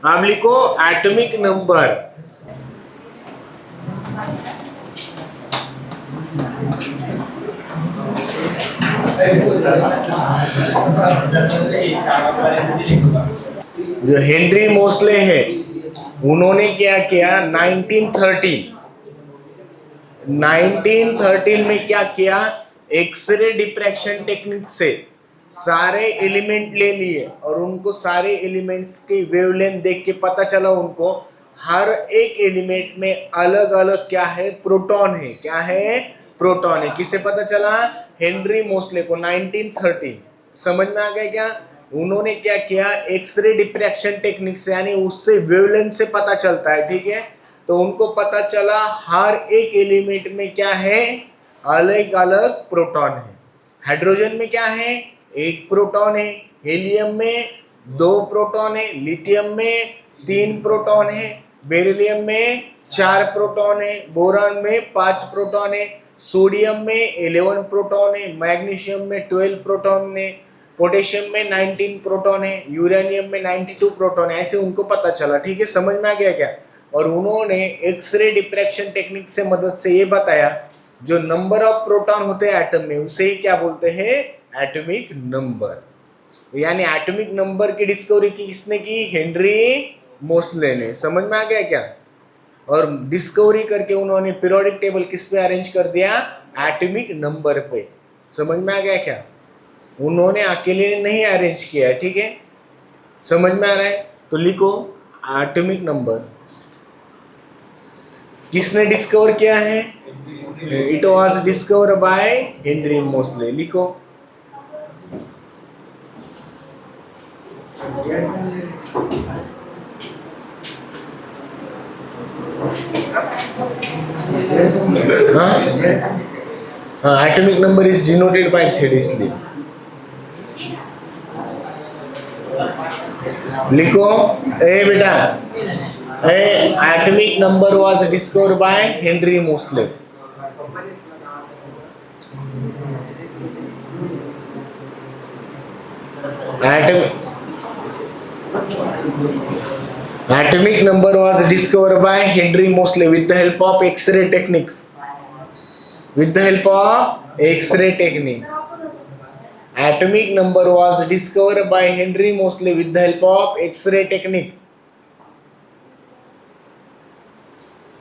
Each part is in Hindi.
आप लिखो एटॉमिक नंबर। जो हेनरी मोस्ले है उन्होंने क्या किया 1913 में क्या किया, एक्सरे डिफ्रैक्शन टेक्निक से सारे एलिमेंट ले लिए और उनको सारे एलिमेंट्स की वेवलेंथ देख के पता चला उनको हर एक एलिमेंट में अलग अलग क्या है, प्रोटॉन है। क्या है? प्रोटॉन है। किसे पता चला? हेनरी मोस्ले को 1913। समझ में आ गया क्या? उन्होंने क्या किया, एक्सरे डिफ्रैक्शन टेक्निक से, यानी उससे वेवलेंथ से पता चलता है, ठीक है। तो उनको पता चला हर एक एलिमेंट में क्या है, अलग अलग प्रोटॉन है। हाइड्रोजन में क्या है, एक प्रोटॉन है। हीलियम में 2 प्रोटॉन है। लिथियम में 3 प्रोटॉन है। बेरिलियम में 4 प्रोटॉन है। बोरान में 5 प्रोटॉन है। सोडियम में 11 प्रोटॉन है। मैग्नीशियम में 12 प्रोटॉन है। पोटेशियम में 19 प्रोटॉन है। यूरेनियम में 92 प्रोटॉन है। ऐसे उनको पता चला, ठीक है। समझ में आ गया क्या? और उन्होंने एक्सरे डिफ्रैक्शन टेक्निक से मदद से ये बताया जो नंबर ऑफ प्रोटॉन होते हैं एटम में उसे ही क्या बोलते हैं, एटॉमिक नंबर। यानी एटॉमिक नंबर की डिस्कवरी किसने की, हेनरी मोस्ले ने। समझ में आ गया क्या? और डिस्कवरी करके उन्होंने पीरियोडिक टेबल किस पे अरेंज कर दिया, एटॉमिक नंबर पे। समझ में आ गया क्या? उन्होंने अकेले नहीं अरेंज किया है, ठीक है। समझ में आ रहा है? तो लिखो एटॉमिक नंबर किसने डिस्कवर किया है, it was discover by Henry Moseley. लिखो हाँ, atomic number is denoted by Z इसलिए लिखो। ए बेटा, atomic number was discovered by Henry Moseley. Atomic number was discovered by Henry Moseley with the help of X-ray techniques. With the help of X-ray technique. Atomic number was discovered by Henry Moseley with the help of X-ray technique.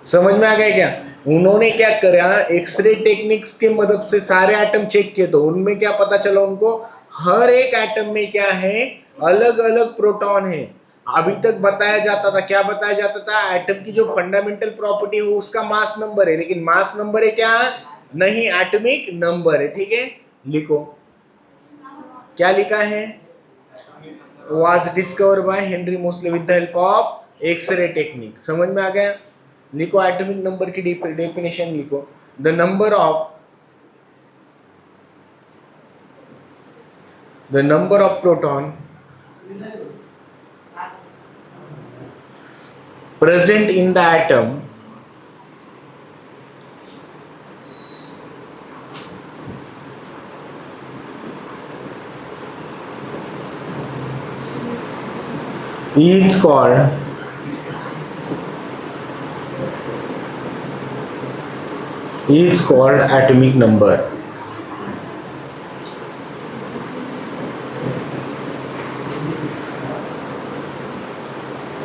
समझ में आ गया क्या? उन्होंने क्या करा, एक्सरे टेक्निक्स की मदद से सारे एटम चेक किए तो उनमें क्या पता चला उनको, हर एक एटम में क्या है, अलग अलग प्रोटॉन है। अभी तक बताया जाता था, क्या बताया जाता था, एटम की जो फंडामेंटल प्रॉपर्टी है उसका मास नंबर है, लेकिन मास नंबर है क्या, नहीं, एटॉमिक नंबर है, ठीक है। लिखो क्या लिखा है, was discover by Henry Moseley with the help of X ray technique. समझ में आ गया? लिखो एटॉमिक नंबर की डेफिनेशन लिखो, the number of proton present in the atom is called atomic number.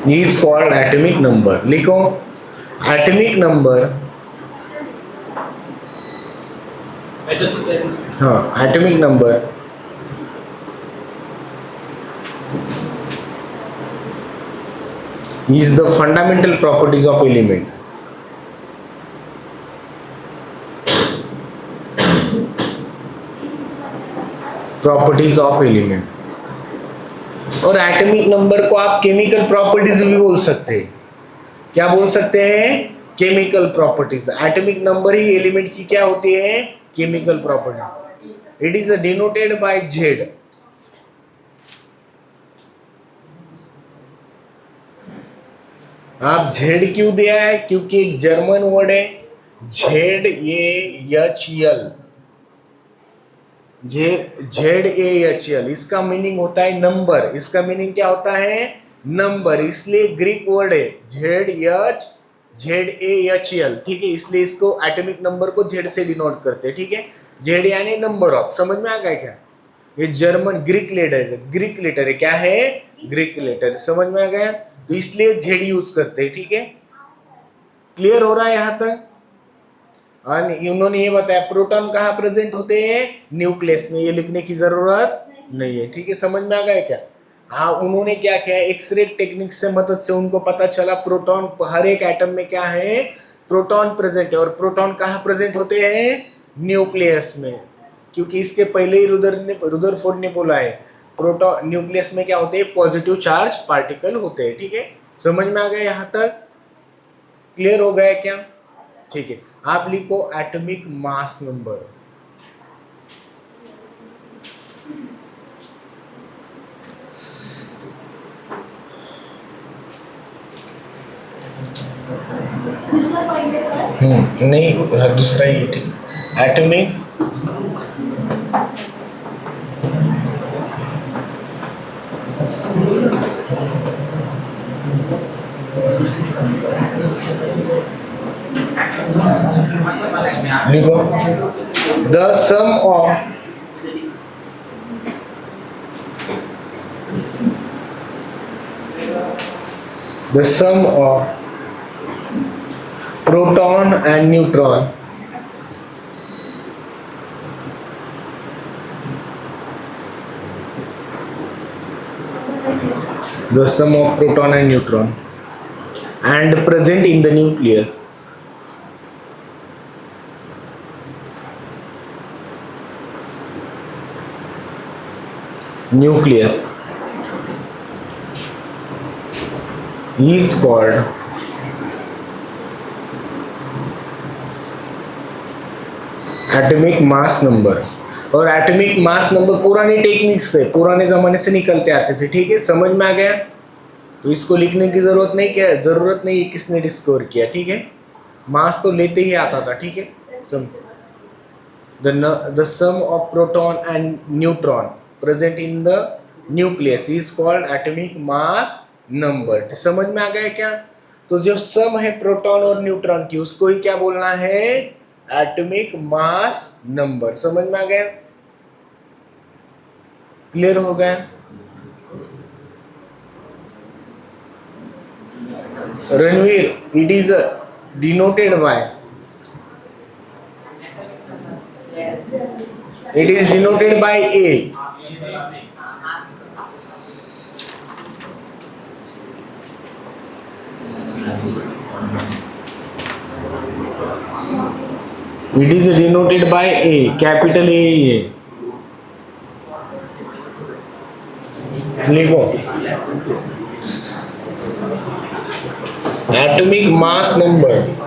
Is called atomic number. लिखो atomic number, हाँ, atomic number is the fundamental properties of element. Properties of element. और एटॉमिक नंबर को आप केमिकल प्रॉपर्टीज भी बोल सकते हैं। क्या बोल सकते हैं, केमिकल प्रॉपर्टीज। एटॉमिक नंबर ही एलिमेंट की क्या होती है, chemical property. It is denoted by Z। आप Z क्यों दिया है, क्योंकि एक जर्मन वर्ड है ZAHL, ZAHL, इसका मीनिंग होता है नंबर। इसका मीनिंग क्या होता है, नंबर, इसलिए ग्रीक वर्ड है ZHZAHL, ठीक है, इसलिए इसको एटॉमिक नंबर को Z से डिनोट करते हैं, ठीक है। Z यानी नंबर ऑफ, समझ में आ गया क्या? ये जर्मन ग्रीक लेटर है, क्या है? ग्रीक लेटर, समझ में आ गया? तो इसलिए Z यूज करते हैं, ठीक है। क्लियर हो रहा है यहां तक? और उन्होंने ये बताया प्रोटॉन कहाँ प्रेजेंट होते हैं? न्यूक्लियस में, ये लिखने की जरूरत नहीं है, ठीक है। समझ में आ गया क्या? हाँ, उन्होंने क्या किया, एक्सरे टेक्निक से मदद से उनको पता चला प्रोटॉन हर एक एटम में क्या है, प्रोटॉन प्रेजेंट है। और प्रोटॉन कहाँ प्रेजेंट होते हैं? न्यूक्लियस में, क्योंकि इसके पहले ही रुदरफोर्ड ने बोला है प्रोटॉन न्यूक्लियस में क्या होते हैं, पॉजिटिव चार्ज पार्टिकल होते हैं, ठीक है। समझ में आ गया यहां तक? क्लियर हो गया क्या? ठीक है, आप लिखो एटॉमिक मास नंबर। दूसरा पॉइंट है सर? नहीं, दूसरा ही, ठीक। एटॉमिक लिखो the sum of proton and neutron and present in the nucleus is called atomic mass number. और एटॉमिक मास नंबर पुरानी टेक्निक से, पुराने जमाने से निकलते आते थे, ठीक है। समझ में आ गया? तो इसको लिखने की जरूरत नहीं, क्या जरूरत नहीं, किसने डिस्कवर किया, ठीक है। मास तो लेते ही आता था, ठीक है। The sum of proton and neutron present in the nucleus is called atomic mass number. समझ में आ गया क्या? तो जो सम है प्रोटॉन और न्यूट्रॉन की, उसको ही क्या बोलना है? Atomic mass number. समझ में आ गया? क्लियर हो गया? Ranveer, it is denoted bye, it is denoted by A. It is denoted by A, capital A ही है। लिखो एटॉमिक मास नंबर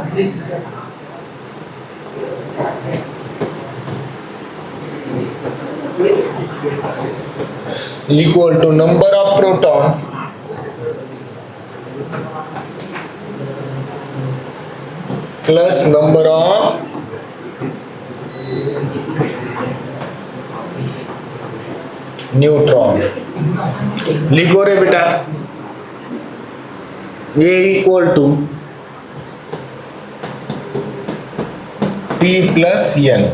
equal to number of proton plus number of neutron. लिखो रे बेटा, ये equal to P plus N।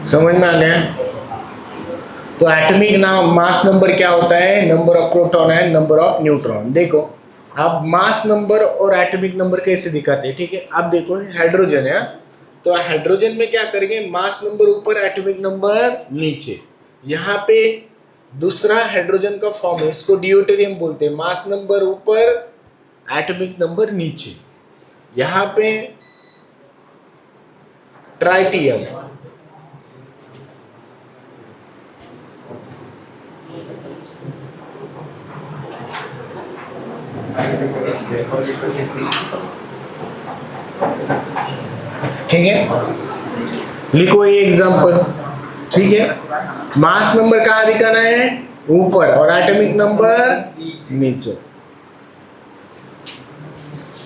समझ में आ गया? तो एटॉमिक मास नंबर क्या होता है? नंबर ऑफ प्रोटॉन है, नंबर ऑफ न्यूट्रॉन। देखो आप मास नंबर और एटॉमिक नंबर कैसे दिखाते हैं, ठीक है। अब देखो हाइड्रोजन है, तो हाइड्रोजन में क्या करेंगे, मास नंबर ऊपर, एटॉमिक नंबर नीचे। यहाँ पे दूसरा हाइड्रोजन का फॉर्म है, इसको ड्यूटेरियम बोलते हैं। मास नंबर ऊपर, एटॉमिक नंबर नीचे। यहां पे ट्राइटियम, ठीक है, लिखो ये एग्जांपल। ठीक है, मास नंबर कहाँ दिखाना है? ऊपर, और एटॉमिक नंबर नीचे।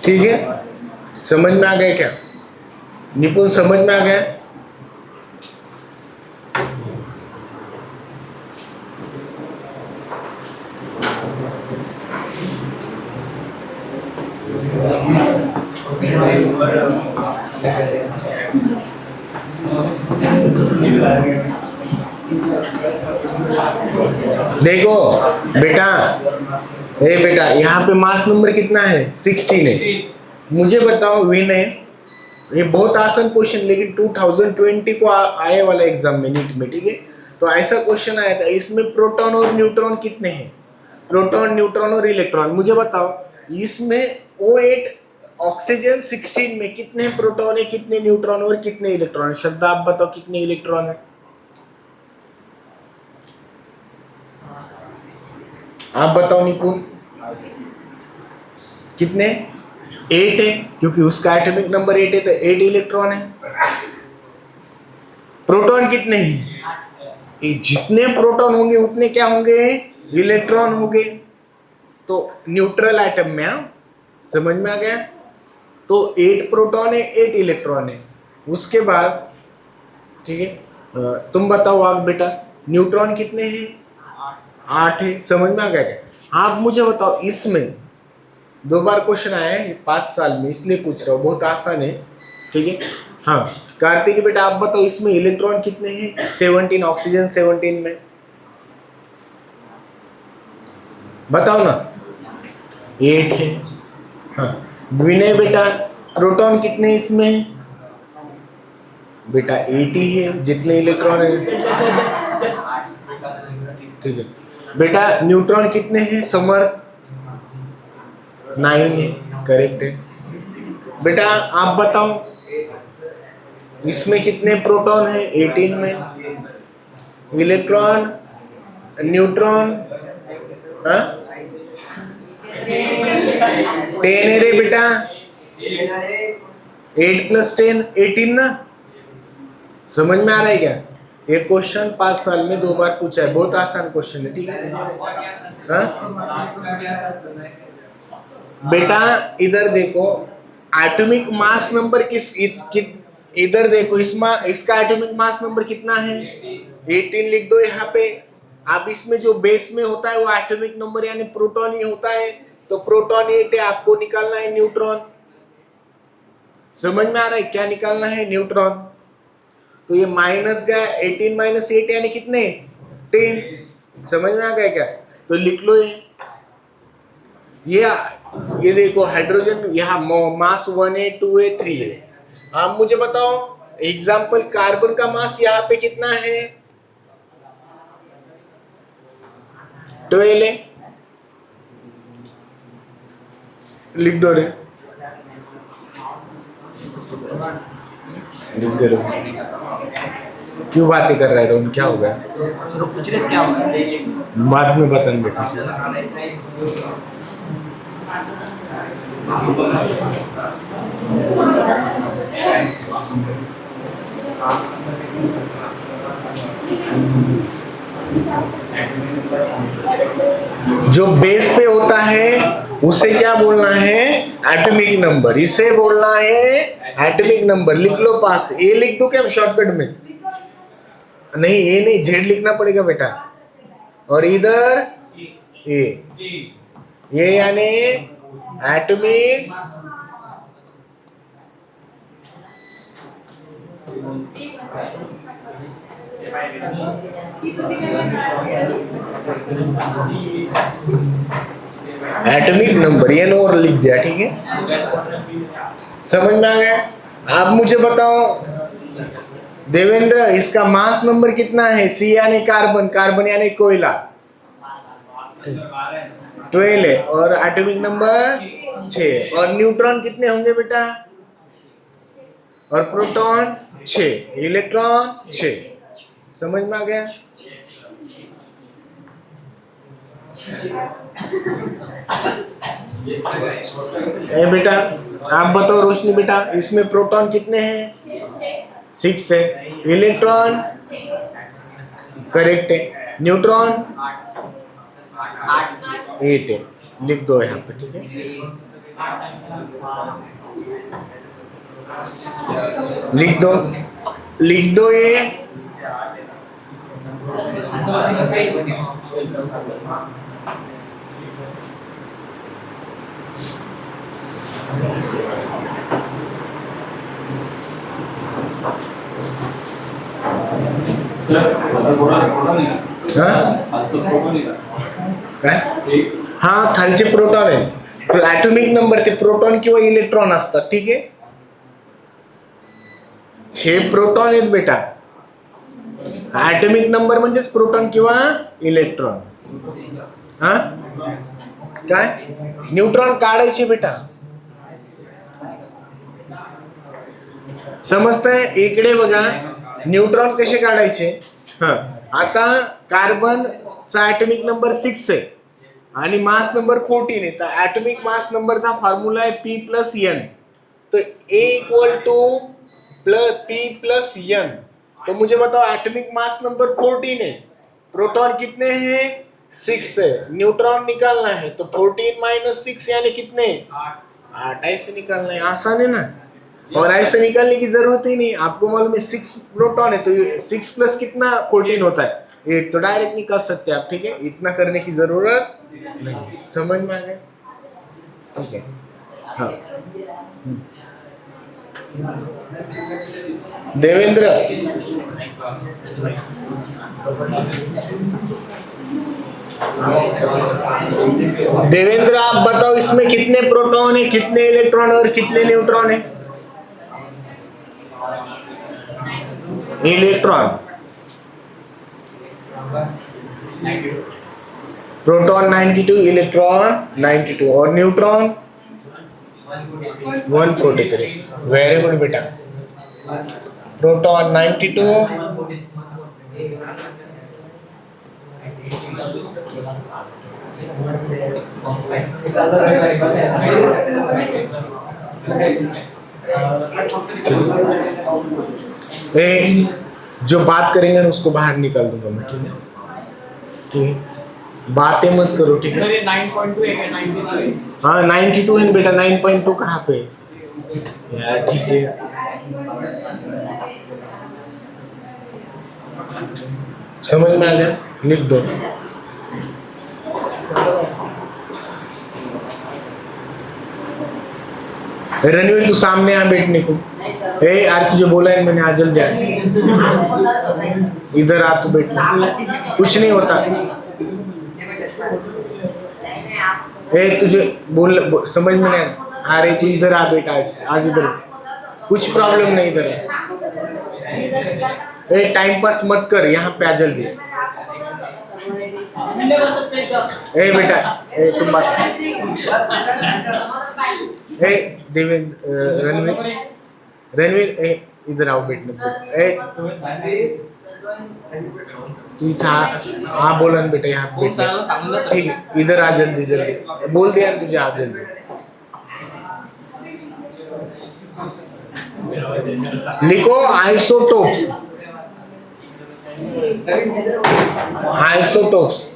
ठीक है, समझ में आ गया क्या निपुण? समझ में आ गया? देखो बेटा, बेटा यहाँ पे मास नंबर कितना है? 16 है। मुझे बताओ विनय, ये बहुत आसान क्वेश्चन, लेकिन 2020 को आए वाला एग्जाम में, नीट में। ठीक है, तो ऐसा क्वेश्चन आया था, इसमें प्रोटॉन और न्यूट्रॉन कितने हैं? प्रोटॉन, न्यूट्रॉन और इलेक्ट्रॉन। मुझे बताओ इसमें O8 ऑक्सीजन 16 में कितने प्रोटॉन है, कितने न्यूट्रॉन और कितने इलेक्ट्रॉन? शब्द आप बताओ, कितने इलेक्ट्रॉन है? आप बताओ निपुण, कितने? 8 है, क्योंकि उसका एटॉमिक नंबर 8 है, तो 8 इलेक्ट्रॉन है। प्रोटॉन कितने हैं? जितने प्रोटॉन होंगे उतने क्या होंगे? इलेक्ट्रॉन होंगे। तो न्यूट्रल एटम में, समझ में आ गया? तो 8 प्रोटॉन है, 8 इलेक्ट्रॉन है। उसके बाद ठीक है, तुम बताओ आग बेटा, न्यूट्रॉन कितने हैं? 8 है। समझ में आ गया क्या? आप मुझे बताओ, इसमें 2 बार क्वेश्चन आया है 5 साल में, इसलिए पूछ रहा हूँ, बहुत आसान है। ठीक है, हाँ कार्तिक बेटा आप बताओ, इसमें इलेक्ट्रॉन कितने हैं? 17, ऑक्सीजन 17 में, बताओ ना। 8 है। हाँ विनय बेटा, प्रोटॉन कितने इसमें? बेटा 80 है, जितने इलेक्ट्रॉन है। ठीक है बेटा, न्यूट्रॉन कितने हैं? समर 9 है, करेक्ट है। बेटा आप बताओ, इसमें कितने प्रोटॉन है? 18 में। इलेक्ट्रॉन, न्यूट्रॉन 10 है रे बेटा। 8 + 10 18 ना। समझ में आ रहा है क्या? ये क्वेश्चन 5 साल में 2 बार पूछा है, बहुत आसान क्वेश्चन है। ठीक है बेटा, इधर देखो, एटॉमिक मास नंबर इधर देखो, इसका एटॉमिक मास नंबर कितना है? 18 लिख दो यहाँ पे। अब इसमें जो बेस में होता है वो एटॉमिक नंबर यानी प्रोटॉन ही होता है, तो प्रोटॉन 8 है, आपको निकालना है न्यूट्रॉन। समझ में आ रहा है क्या निकालना है? न्यूट्रॉन। तो ये माइनस गया, 18 - 8 यानी कितने? 10। समझ में आ गया क्या? तो लिख लो ये देखो, हाइड्रोजन यहाँ मास 1 है, 2 है, 3 है। आप मुझे बताओ एग्जाम्पल, कार्बन का मास यहाँ पे कितना है? 12 है, लिख दो रे, लिख दे रहे। क्यों बातें कर रहे हो? क्या हो गया? पूछ रहे थे क्या होगा? बाद में बताएंगे बेटा। जो बेस पे होता है उसे क्या बोलना है? Atomic number. इसे बोलना है एटॉमिक नंबर। लिख लो पास। ए लिख दो क्या शॉर्टकट में? नहीं, ए नहीं, जेड लिखना पड़ेगा बेटा। और इधर ये यानी एटॉमिक एटॉमिक नंबर, ये नोर लिख दिया। ठीक है, समझ में आ गया? आप मुझे बताओ देवेंद्र, इसका मास नंबर कितना है? सी यानी कार्बन, कार्बन यानी कोयला, 12 है और एटॉमिक नंबर 6 और न्यूट्रॉन कितने होंगे बेटा और प्रोटॉन 6 इलेक्ट्रॉन 6 समझ में आ गया ए बेटा आप बताओ रोशनी बेटा इसमें प्रोटॉन कितने हैं 6 है इलेक्ट्रॉन करेक्ट है न्यूट्रॉन 8 है लिख दो यहाँ पे ठीक है लिख दो ये काय हा खालचे प्रोटॉन आहे ॲटॉमिक नंबर ते प्रोटॉन किंवा इलेक्ट्रॉन असतात ठीक आहे हे प्रोटॉन आहेत बेटा ॲटॉमिक नंबर म्हणजेच प्रोटॉन किंवा इलेक्ट्रॉन हा काय न्यूट्रॉन काढायचे बेटा समजतंय इकडे बघा न्यूट्रॉन कसे काढायचे हा आता कार्बनचा ॲटॉमिक नंबर 6 आहे आणि मास नंबर 14 है तो एटॉमिक मास नंबर का फार्मूला है P प्लस N तो A equal to P plus N तो मुझे बताओ एटॉमिक मास नंबर 14 है प्रोटॉन कितने हैं 6 है न्यूट्रॉन निकालना है तो 14 माइनस 6 यानी कितने 8 ऐसे निकालना है आसान है ना और ऐसे निकालने की जरूरत ही नहीं आपको मालूम है 6 प्रोटॉन है तो 6 प्लस कितना 14 होता है 8 तो डायरेक्ट निकाल सकते हैं आप ठीक है इतना करने की जरूरत नहीं समझ में आ गया ठीक है हाँ देवेंद्र देवेंद्र आप बताओ इसमें कितने प्रोटॉन है कितने इलेक्ट्रॉन और कितने न्यूट्रॉन है इलेक्ट्रॉन प्रोटॉन 92 इलेक्ट्रॉन 92 और न्यूट्रॉन 143 वेरी गुड बेटा प्रोटॉन 92 जो बात करेंगे ना उसको बाहर निकाल दूंगा मैं ठीक है बातें मत करो ठीक है 9.2 है 92 हाँ 92 है बेटा 9.2 कहाँ पे यार ठीक है समझ में आ गया लिख दो रणवीर तू सामने आ बैठने को ए यार तुझे बोला है मैंने आ जल्दी आ इधर आ तू बैठ कुछ नहीं होता ए तुझे समझ में नहीं आ रही तू इधर आ बेटा आज इधर कुछ प्रॉब्लम नहीं इधर ए टाइम पास मत कर यहाँ पे आ जल्दी ए बेटा ए तुम बात ए देवेंद्र रणवीर ए इधर आओ बैठने को ए तू था हाँ बोला बेटा यहाँ ठीक है इधर आ जल्दी जल्दी बोल दिया तुझे आ जल्दी लिखो आइसोटोप्स आइसोटोप्स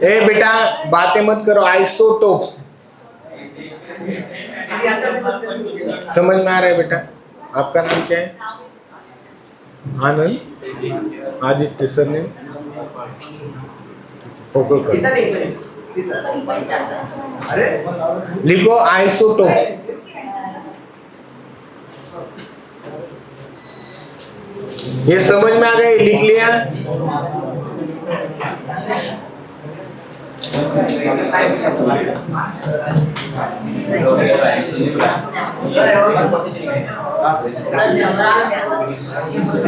ए बेटा बातें मत करो आइसोटोप्स समझ में आ रहा है बेटा आपका नाम क्या है आनंद आदित्य सर ने लिखो आइसोटोप्स ये समझ में आ गया लिख लिया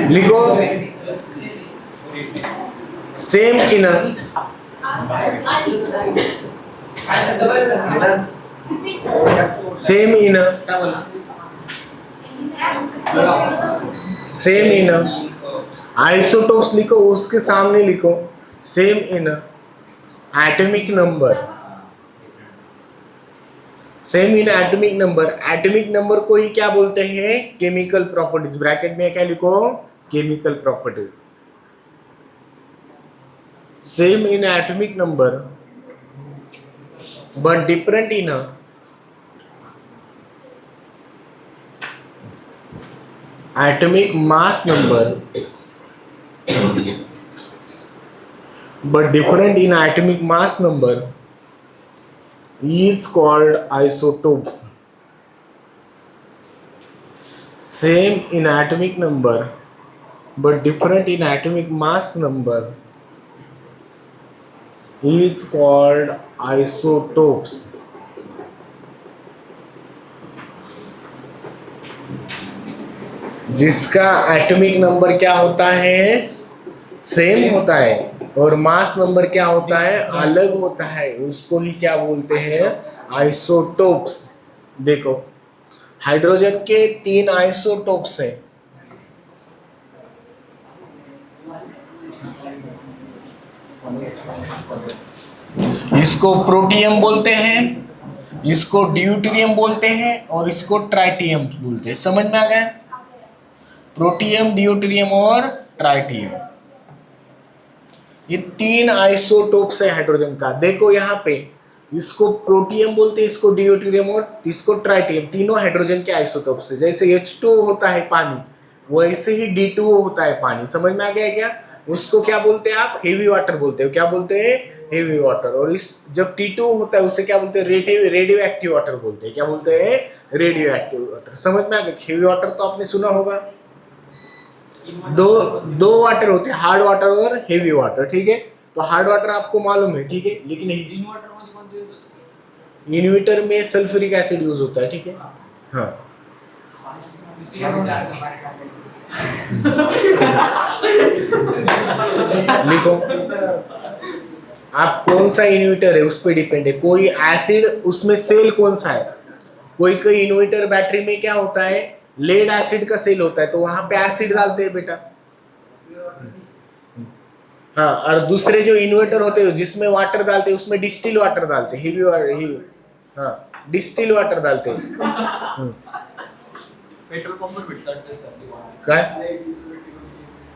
लिखो same in same in same in isotopes लिखो, उसके सामने लिखो same in atomic number. Same in atomic number, atomic number को ही क्या बोलते हैं? Chemical properties. ब्रैकेट में क्या लिखो? Chemical properties. Same in atomic number but different in atomic mass number, but different in atomic mass number is called isotopes. Same in atomic number but different in atomic mass number is called isotopes. जिसका एटॉमिक नंबर क्या होता है? सेम होता है, और मास नंबर क्या होता है? अलग होता है। उसको ही क्या बोलते हैं? आइसोटोप्स। देखो, हाइड्रोजन के 3 आइसोटोप्स हैं। इसको प्रोटियम बोलते हैं, इसको ड्यूटेरियम बोलते हैं, और इसको ट्राइटियम बोलते हैं। समझ में आ गया? प्रोटियम, ड्यूटेरियम और ट्राइटियम, ये 3 आइसोटोप्स है हाइड्रोजन का। देखो यहाँ पे, इसको प्रोटियम बोलते हैं, इसको ड्यूटेरियम और इसको ट्राइटियम। तीनों हाइड्रोजन के आइसोटोप्स है। जैसे H2O होता है पानी, वैसे ही D2O होता है पानी। समझ में आ गया क्या? उसको क्या बोलते हैं आप? हेवी वाटर बोलते हो। क्या बोलते हैं? Heavy water. और इस जब T2 होता है उससे क्या बोलते हैं? रेडियो एक्टिव वाटर बोलते हैं। क्या बोलते हैं? Radio active water. समझ में आ गया? हेवी वाटर तो आपने सुना होगा। दो वाटर होते हैं, हार्ड वाटर और हेवी वाटर। ठीक है, तो हार्ड वाटर आपको मालूम है, ठीक है, लेकिन इन्वर्टर में सल्फ्यूरिक एसिड यूज होता है। ठीक है, हाँ। लिखो, आप कौन सा इन्वर्टर है उस पर डिपेंड है। कोई एसिड, उसमें सेल कौन सा है? कोई इन्वर्टर बैटरी में क्या होता है? लेड एसिड का सेल होता है, तो वहां पे एसिड डालते हैं बेटा। हाँ, और दूसरे जो इन्वर्टर होते हैं जिसमें वाटर डालते हैं, उसमें डिस्टिल वाटर डालते हैं, हेवी वाटर। हाँ, डिस्टिल वाटर डालते हैं। पेट्रोल पंप पर भेटतात ते सर काय?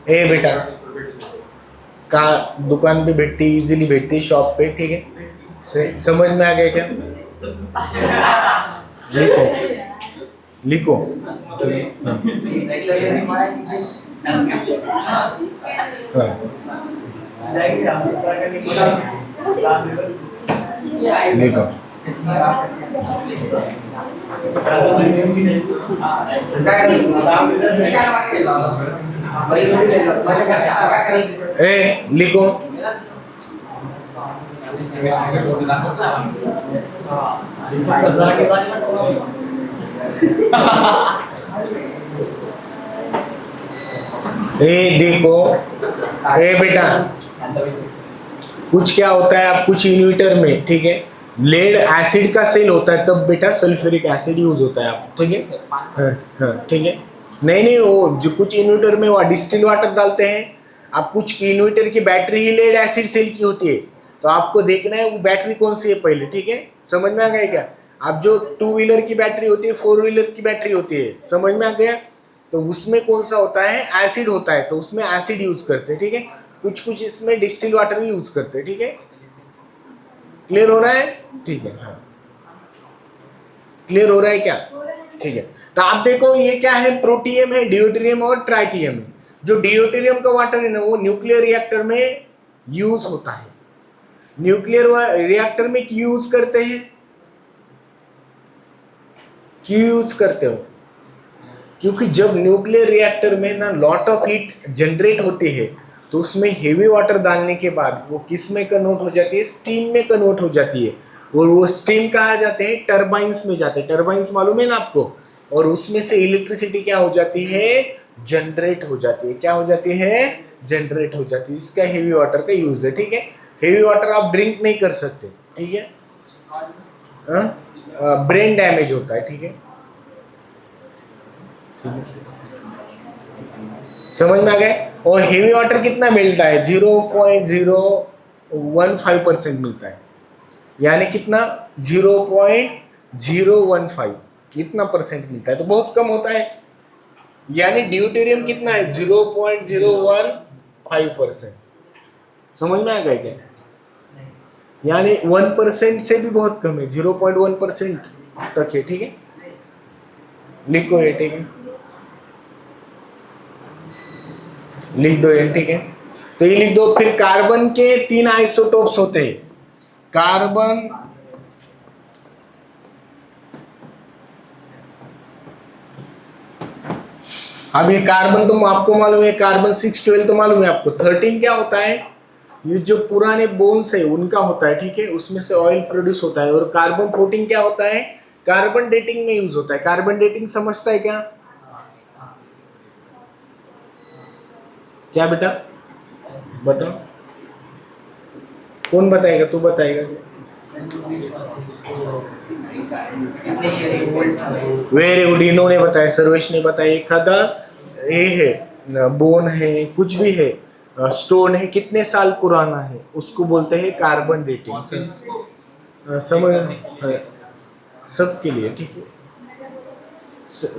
ए बेटा, का दुकान पे भेटती, इजीली भेटती, शॉप पे। ठीक है, समझ में आ गया क्या? लिखो लिखो। हाँ। लिखो। ए लिखो। ए देखो, ए बेटा, कुछ क्या होता है, आप कुछ इन्वर्टर में, ठीक है, लेड एसिड का सेल होता है, तब बेटा सल्फ्यूरिक एसिड यूज होता है। आप ठीक है, हाँ ठीक है। नहीं, वो जो कुछ इन्वर्टर में वो डिस्टिल वाटर डालते हैं। आप कुछ इन्वर्टर की बैटरी ही लेड एसिड सेल की होती है, तो आपको देखना है वो बैटरी कौन सी है पहले। ठीक है, समझ में आ गया क्या? आप जो 2 व्हीलर की बैटरी होती है, 4 व्हीलर की बैटरी होती है, समझ में आ गया? तो उसमें कौन सा होता है? एसिड होता है, तो उसमें एसिड यूज करते हैं। ठीक है, कुछ इसमें डिस्टिल वाटर भी यूज करते हैं। ठीक है, क्लियर हो रहा है? ठीक है, हाँ, क्लियर हो रहा है क्या? ठीक है, तो आप देखो ये क्या है? प्रोटियम है, ड्यूटेरियम और ट्राइटियम है। जो ड्यूटेरियम का वाटर है ना, वो न्यूक्लियर रिएक्टर में यूज होता है। न्यूक्लियर रिएक्टर में क्यों यूज करते हैं? क्यों यूज करते हो? क्योंकि जब न्यूक्लियर रिएक्टर में ना लॉट ऑफ हीट जनरेट होती है, तो उसमें हेवी वाटर डालने के बाद वो किस में कन्वर्ट हो जाती है? स्टीम में कन्वर्ट हो जाती है। और वो स्टीम कहाँ जाते हैं? टरबाइंस में जाते हैं। टरबाइंस मालूम है ना आपको? और उसमें से इलेक्ट्रिसिटी क्या हो जाती है? जनरेट हो जाती है। क्या हो जाती है? जनरेट हो जाती है। इसका हेवी वाटर का यूज है। ठीक है, हेवी वाटर आप ड्रिंक नहीं कर सकते, ठीक है, ब्रेन डैमेज होता है, ठीक है, समझ में आ गए। और हेवी वाटर कितना मिलता है, 0.015% मिलता है, यानी कितना 0.015 कितना परसेंट मिलता है, तो बहुत कम होता है। यानी ड्यूटेरियम कितना है 0.015%, समझ में आ गया क्या, यानी 1% से भी बहुत कम है, 0.1% तक है, ठीक है, लिखो ये, ठीक है, लिख दो ये, ठीक है। तो ये लिख दो। फिर कार्बन के 3 आइसोटोप्स होते हैं, कार्बन अब ये कार्बन तो आपको मालूम है, कार्बन 612 तो मालूम है आपको। 13 क्या होता है, ये जो पुराने बोन्स है उनका होता है, ठीक है, उसमें से ऑयल प्रोड्यूस होता है। और कार्बन 14 क्या होता है, कार्बन डेटिंग में यूज होता है। कार्बन डेटिंग समझता है क्या, क्या बेटा बताओ, कौन बताएगा, तू बताएगा, वेरी गुड, इन्होंने बताया, सर्वेश ने बताया। एक आधा ये है बोन है, कुछ भी है, स्टोन है, कितने साल पुराना है, उसको बोलते हैं कार्बन डेटिंग। समझ सबके लिए, ठीक है,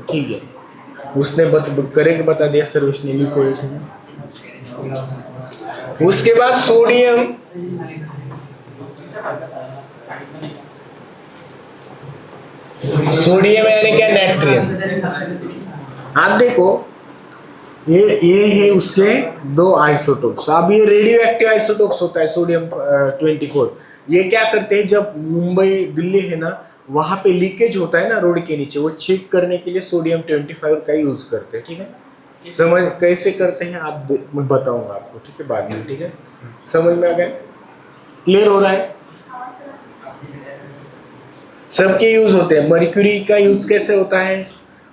ठीक है, उसने करेक्ट बता दिया सर्वेश ने, लिखो। उसके बाद सोडियम, सोडियम यानी क्या, नेट्रियम। आप देखो ये है उसके 2 आइसोटोप्स। अब ये रेडियो एक्टिव आइसोटोप्स होता है सोडियम 24। ये क्या करते हैं, जब मुंबई दिल्ली है ना, वहां पे लीकेज होता है ना रोड के नीचे, वो चेक करने के लिए सोडियम 25 का यूज करते हैं, ठीक है। समझ कैसे करते हैं आप, मैं बताऊंगा आपको, ठीक है, बाद में, ठीक है, समझ में आ गया, क्लियर हो रहा है। सबके यूज होते हैं। मर्क्यूरी का यूज कैसे होता है,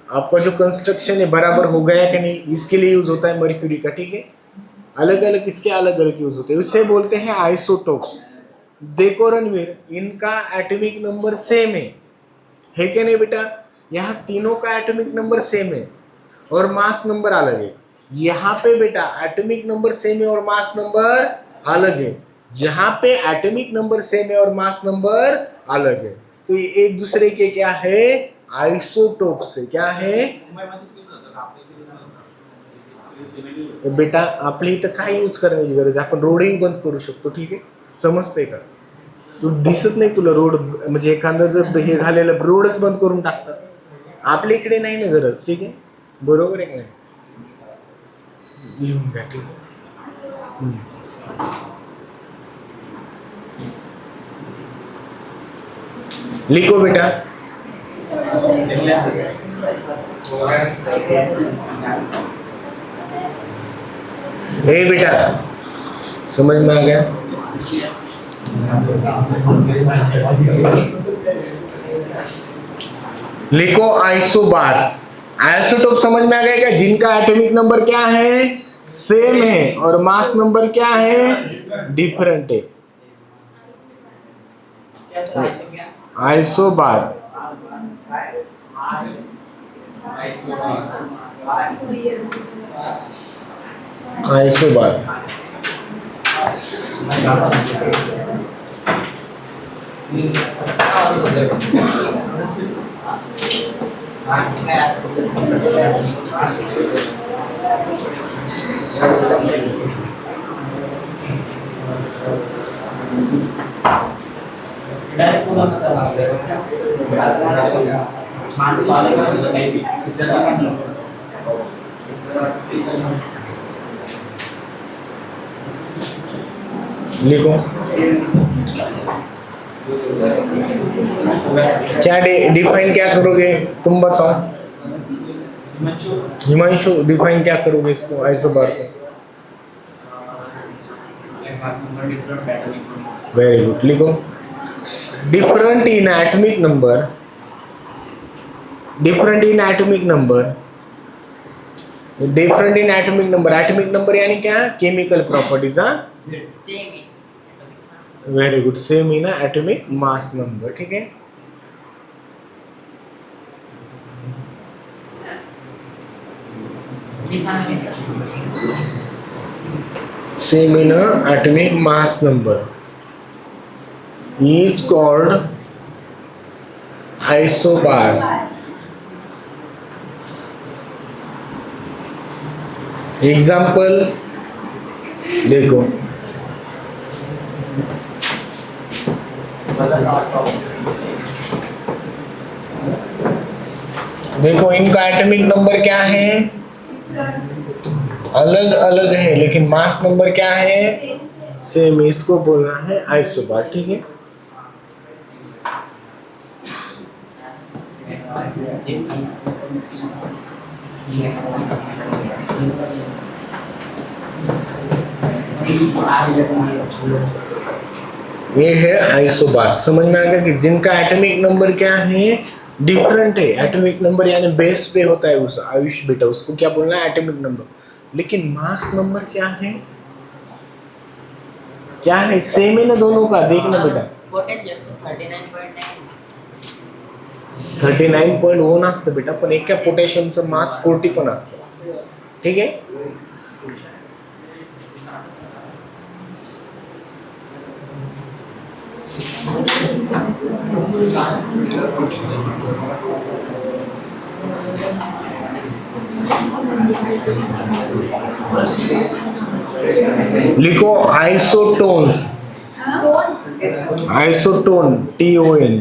आपका जो कंस्ट्रक्शन है बराबर हो गया कि नहीं, इसके लिए यूज होता है मर्क्यूरी का, ठीक है। अलग अलग इसके अलग अलग यूज होते हैं, इसे बोलते हैं आइसोटोप्स। देखो रणवीर, इनका एटॉमिक नंबर सेम है कि नहीं बेटा, यहाँ तीनों का एटॉमिक नंबर सेम है और मास नंबर अलग है। यहाँ पे बेटा एटॉमिक नंबर सेम है और मास नंबर अलग है। यहाँ पे एटॉमिक नंबर सेम है और मास नंबर अलग है, तो ये एक दूसरे के क्या है, आइसोटोप्स है। क्या है बेटा, आपल्या इथं काय यूज करण्याची गरज आहे, आपण रोडही बंद करू शकतो, ठीक आहे, समजते का, तू दिसत नाही तुला रोड, म्हणजे एखादं जर हे झालेलं रोडच बंद करून टाकतात, आपल्या इकडे नाही ना गरज, ठीक आहे, बरोबर आहे का नाही, लिहून घ्या, ठीक आहे। लिखो बेटा, ए बेटा समझ में आ गया, लिखो आइसोबार्स। आइसोटोप समझ में आ गया क्या, जिनका एटॉमिक नंबर क्या है, सेम है और मास नंबर क्या है, डिफरेंट है, आइसोबार। आइसोबार लिखो, क्या डिफाइन क्या करोगे तुम बताओ, हिमांशु डिफाइन क्या करोगे इसको, आइसोबार को। वेरी गुड, लिखो different in atomic number, different in atomic number, different in atomic number, atomic number यानी क्या, chemical properties, very good, same in atomic mass number, ठीक है। Same in atomic mass number is called isobars. Example देखो, देखो इनका एटॉमिक नंबर क्या है, अलग अलग है, लेकिन मास नंबर क्या है, सेम। इसको बोलना है आइसोबार, ठीक है। ये है आइसोबार। समझ में आ गया कि जिनका एटॉमिक नंबर क्या है, डिफरेंट है। एटॉमिक नंबर यानी बेस पे होता है उस आयुष बेटा, उसको क्या बोलना है, एटॉमिक नंबर। लेकिन मास नंबर क्या है, क्या है, सेम है ना दोनों का। देखना बेटा, पोटॅशियम 39.9 39.1 असतं बेटा, पण एका पोटॅशियमचं मास 40 पण असतं, ठीक आहे। लिखो आइसोटोन्स, आइसोटोन TON।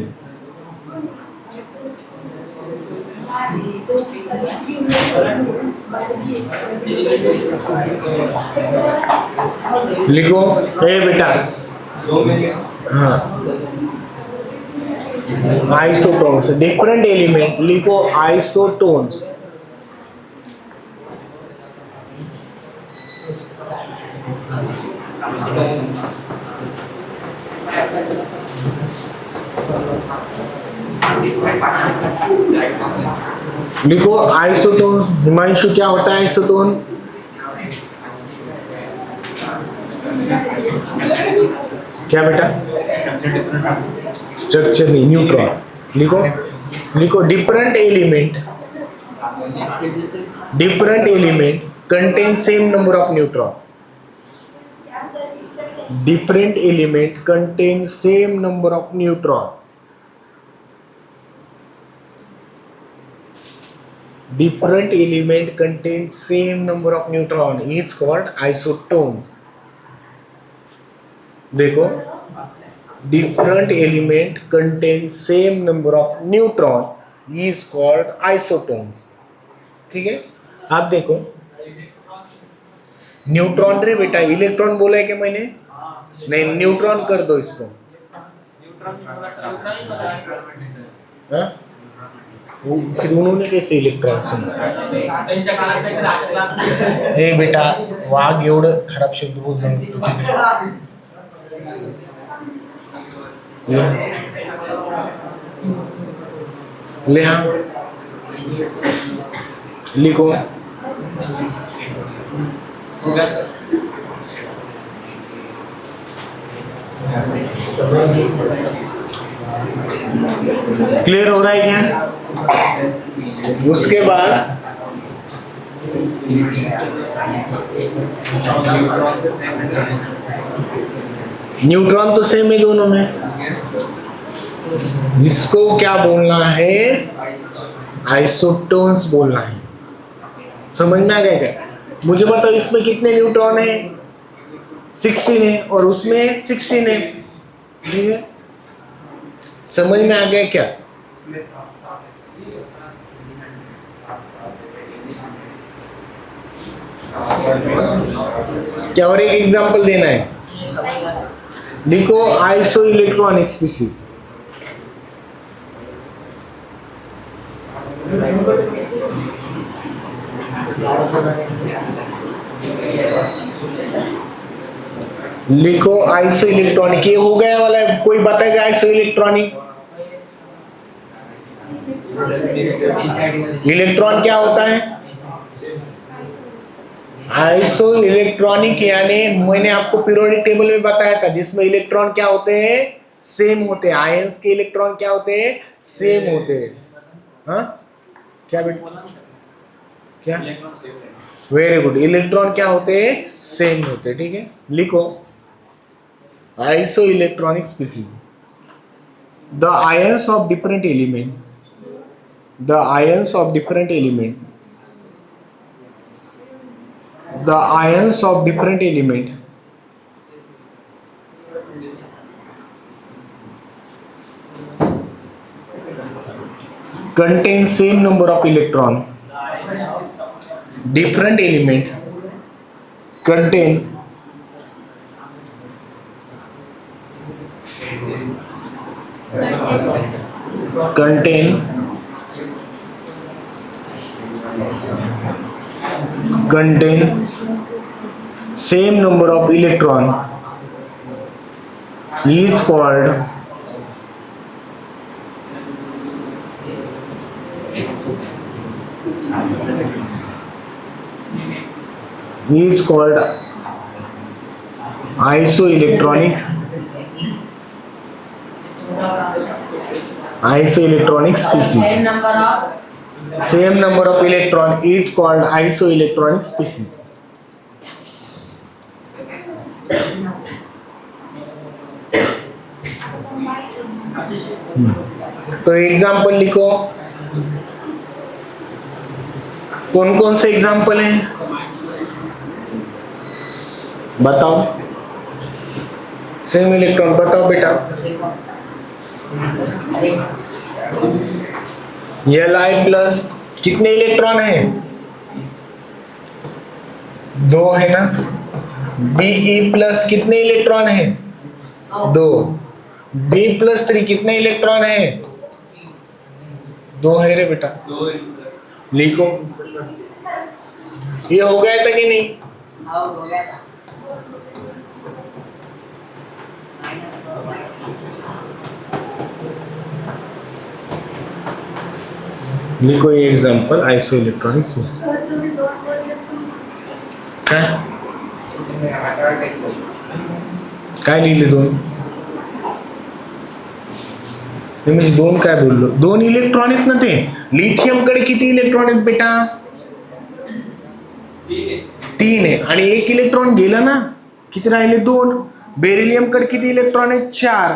लिखो ए बेटा, हाँ, आइसोटोन्स डिफरेंट एलिमेंट, लिखो आइसोटोन्स। लिखो आइसोटोन्स। हिमांशु क्या होता है आइसोटोन, क्या बेटा, स्ट्रक्चर नहीं, न्यूट्रॉन। लिखो, लिखो different element, different element contain same number of neutron. Different element contain same number of neutron. Different element contain same number of neutron is called isotones. देखो, different element contain same number of neutron is called isotones, ठीक है। आप देखो, न्यूट्रॉन रे बेटा, इलेक्ट्रॉन बोला है क्या मैंने, नहीं, न्यूट्रॉन कर दो इसको, हाँ? फिर उन्होंने कैसे इलेक्ट्रॉन सुना, हे बेटा, वाघ एवढं खराब शब्द बोलतो, लिहा, लिखो, क्लियर हो रहा है क्या। उसके बाद न्यूट्रॉन तो सेम है दोनों में, इसको क्या बोलना है, आइसोटोन्स बोलना है। समझ में आ गया क्या। मुझे बताओ इसमें कितने न्यूट्रॉन है, 16 है, और उसमें 16 है, ठीक है। समझ में आ गया क्या। क्या और एक एग्जांपल देना है, लिखो आइसो इलेक्ट्रॉनिक स्पीसीज। लिखो आइसो इलेक्ट्रॉनिक, ये हो गया वाला है, कोई बताएगा आइसो इलेक्ट्रॉनिक। इलेक्ट्रॉन क्या होता है, आइसो इलेक्ट्रॉनिक यानी मैंने आपको पीरियोडिक टेबल में बताया था जिसमें इलेक्ट्रॉन क्या होते हैं, सेम होते हैं। आयंस के इलेक्ट्रॉन क्या होते हैं, सेम होते हैं। हाँ क्या बेटा, क्या, वेरी गुड, इलेक्ट्रॉन क्या होते हैं, सेम होते हैं। ठीक है, लिखो iso electronic species, the ions of different element, the ions of different element, the ions of different element contain same number of electron. Different element contain same number of electron is called isoelectronic species. Same number of electron is called isoelectronic species. तो एग्जाम्पल लिखो, कौन कौन से एग्जाम्पल हैं बताओ। सेम इलेक्ट्रॉन बताओ बेटा। Li प्लस कितने इलेक्ट्रॉन है, 2 है ना। Be प्लस कितने इलेक्ट्रॉन है, 2। B प्लस 3 कितने इलेक्ट्रॉन है, 2 है रे बेटा। लिखो, ये हो गया था कि नहीं, हो गया था। लिखो ये एग्जांपल आइसो इलेक्ट्रॉनिक्स में। काय लिहिले दोन, तुम्ही दोन काय बोललो, 2 इलेक्ट्रॉन आहेत ना ते। लिथियम कडे किती इलेक्ट्रॉन आहेत बेटा, 3 आहे आणि 1 इलेक्ट्रॉन गेला ना, किती राहिले, 2। बेरिलियम कडे किती इलेक्ट्रॉन आहेत, 4,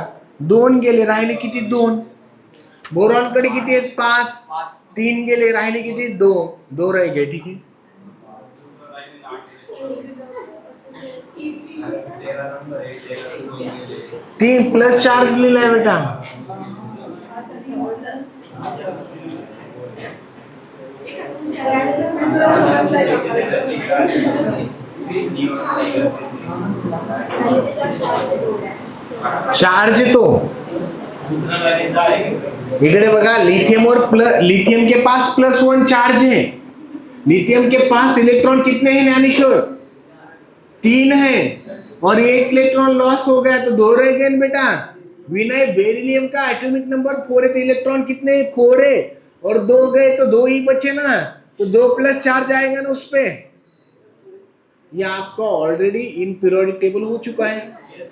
2 गेले, राहिले किती, 2। बोरॉन कडे किती आहेत, 5, 3 गेले, राहिले किती, 2 रह गए। ठीक है, तीन प्लस चार्ज लिहिला आहे बेटा। चार्ज तो इकडे बघा, लिथियम के पास +1 चार्ज है। लिथियम के पास इलेक्ट्रॉन कितने हैं ज्ञानेश्वर, 3 है, और 1 इलेक्ट्रॉन लॉस हो गया तो 2 रह गए बेटा। विनय, बेरिलियम का एटॉमिक नंबर 4 है तो इलेक्ट्रॉन कितने, 4 है, और 2 गए तो 2 ही बचे ना, तो 2 प्लस चार्ज आएगा ना उस पे। ये आपका ऑलरेडी इन पीरियोडिक टेबल हो चुका है। ठीक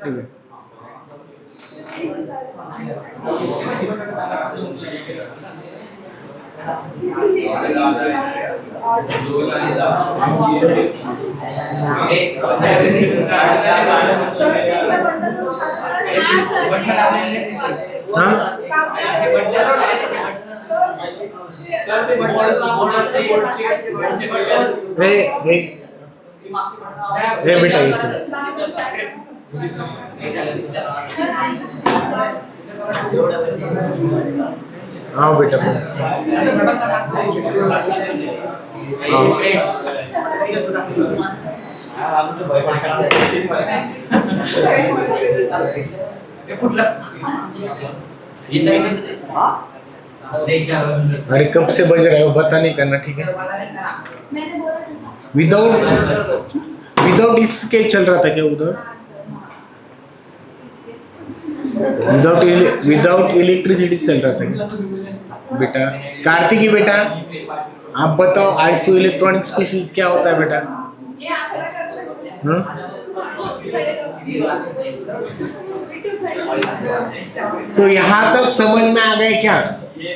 है, बेटा हाँ बेटा, अरे कब से बज रहे हो, बता नहीं करना। ठीक है, विदाउट इसके चल रहा था क्या उधर, विदाउट इलेक्ट्रिसिटी चल रहा था क्या बेटा। कार्तिकी बेटा आप बताओ, आइसो इलेक्ट्रॉनिक स्पीसीज क्या होता है बेटा। ये आंकड़ा करते हैं हाँ? तो यहाँ तक समझ में आ गए क्या?